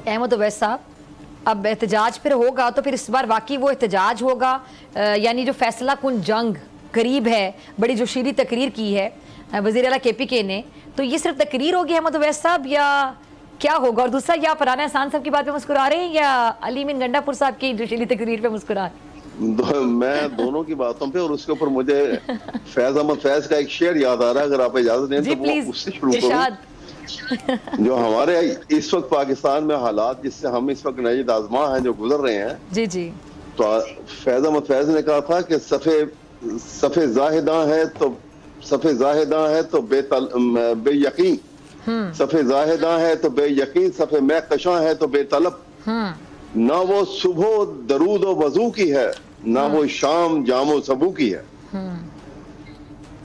अहमद अवैस साहब, अब एहतजाज फिर होगा तो फिर इस बार वाकई वो एहतजाज होगा, यानी जो फैसला कुन जंग करीब है, बड़ी जोशीली तकरीर की है वज़ीर आला KPK ने, तो ये सिर्फ तकरीर होगी अहमद अवैस साहब या क्या होगा? और दूसरा, या फरहान एहसान साहब की बात पे मुस्कुरा रहे हैं या अली मीन गंडापुर साहब की जोशीली तकरीर पे मुस्कुरा रहे हैं? मैं दोनों की बातों पे, और उसके ऊपर मुझे फैज अहमद फैज का एक शेर याद आ रहा है, अगर आप इजाजत दें तो वो उससे शुरू करूं। जो हमारे इस वक्त पाकिस्तान में हालात जिससे हम इस वक्त नजीद आजमा हैं, जो गुजर रहे हैं, जी जी, तो फैज अहमद फैज ने कहा था कि सफ़े ज़ाहिदा है तो बेयकीन, सफ़े ज़ाहिदा है तो बेयकीन, सफ़े महकशा है तो बेतलब, ना वो सुबह दरूद व वजू की है, ना वो शाम जामो सबू की है।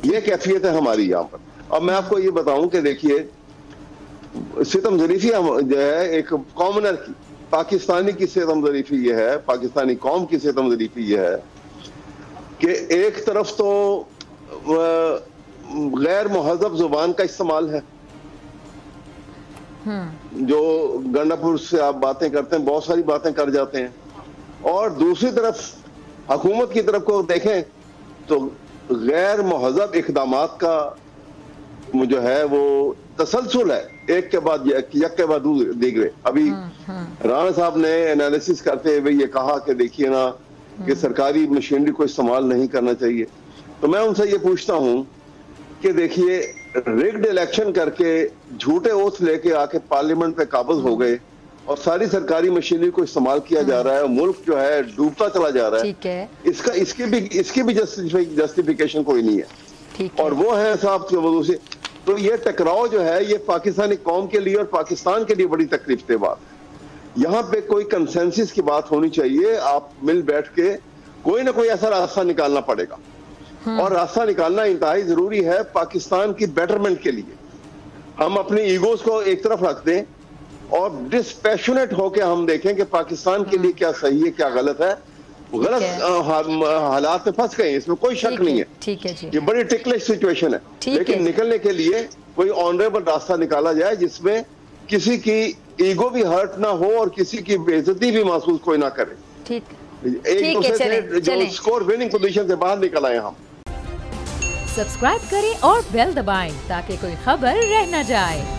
ये कैफियत है हमारी यहाँ पर। अब मैं आपको ये बताऊं कि देखिए, सितम ज़रीफ़ी जो है एक कॉमनर की, पाकिस्तानी की सितम ज़रीफ़ी ये है, पाकिस्तानी कौम की सितम ज़रीफ़ी ये है कि एक तरफ तो गैर मुहज़्ज़ब ज़ुबान का इस्तेमाल है, जो गंडापुर से आप बातें करते हैं, बहुत सारी बातें कर जाते हैं, और दूसरी तरफ हुकूमत की तरफ को देखें तो गैर मुहज़्ज़ब इक़दामात का जो है वो तसलसल है, एक के बाद दीगरे। अभी राणा साहब ने एनालिसिस करते हुए ये कहा कि देखिए ना कि सरकारी मशीनरी को इस्तेमाल नहीं करना चाहिए। तो मैं उनसे ये पूछता हूँ कि देखिए, रिग्ड इलेक्शन करके झूठे ओथ लेके आके पार्लियामेंट पे काबिज हो गए और सारी सरकारी मशीनरी को इस्तेमाल किया जा रहा है, मुल्क जो है डूबता चला जा रहा है। ठीक है, इसकी भी जस्टिफिकेशन कोई नहीं है, और वो है साहब की वजह से। तो ये टकराव जो है ये पाकिस्तानी कौम के लिए और पाकिस्तान के लिए बड़ी तकलीफ दे बात है। यहाँ पे कोई कंसेंसस की बात होनी चाहिए, आप मिल बैठ के कोई ना कोई ऐसा रास्ता निकालना पड़ेगा, और रास्ता निकालना इंतहाई जरूरी है पाकिस्तान की बेटरमेंट के लिए। हम अपनी ईगोस को एक तरफ रख दें और डिस्पैशनेट होकर हम देखें कि पाकिस्तान के लिए क्या सही है क्या गलत है। गलत हालात में फंस गए, इसमें कोई शक नहीं है। ठीक है जी, ये बड़ी टिकलिश सिचुएशन है, लेकिन निकलने के लिए कोई ऑनरेबल रास्ता निकाला जाए जिसमें किसी की ईगो भी हर्ट ना हो और किसी की बेइज्जती भी महसूस कोई ना करे। ठीक, एक दूसरे से जो स्कोर विनिंग पोजीशन से बाहर निकल आए हम। सब्सक्राइब करें और बेल दबाएं ताकि कोई खबर रह न जाए।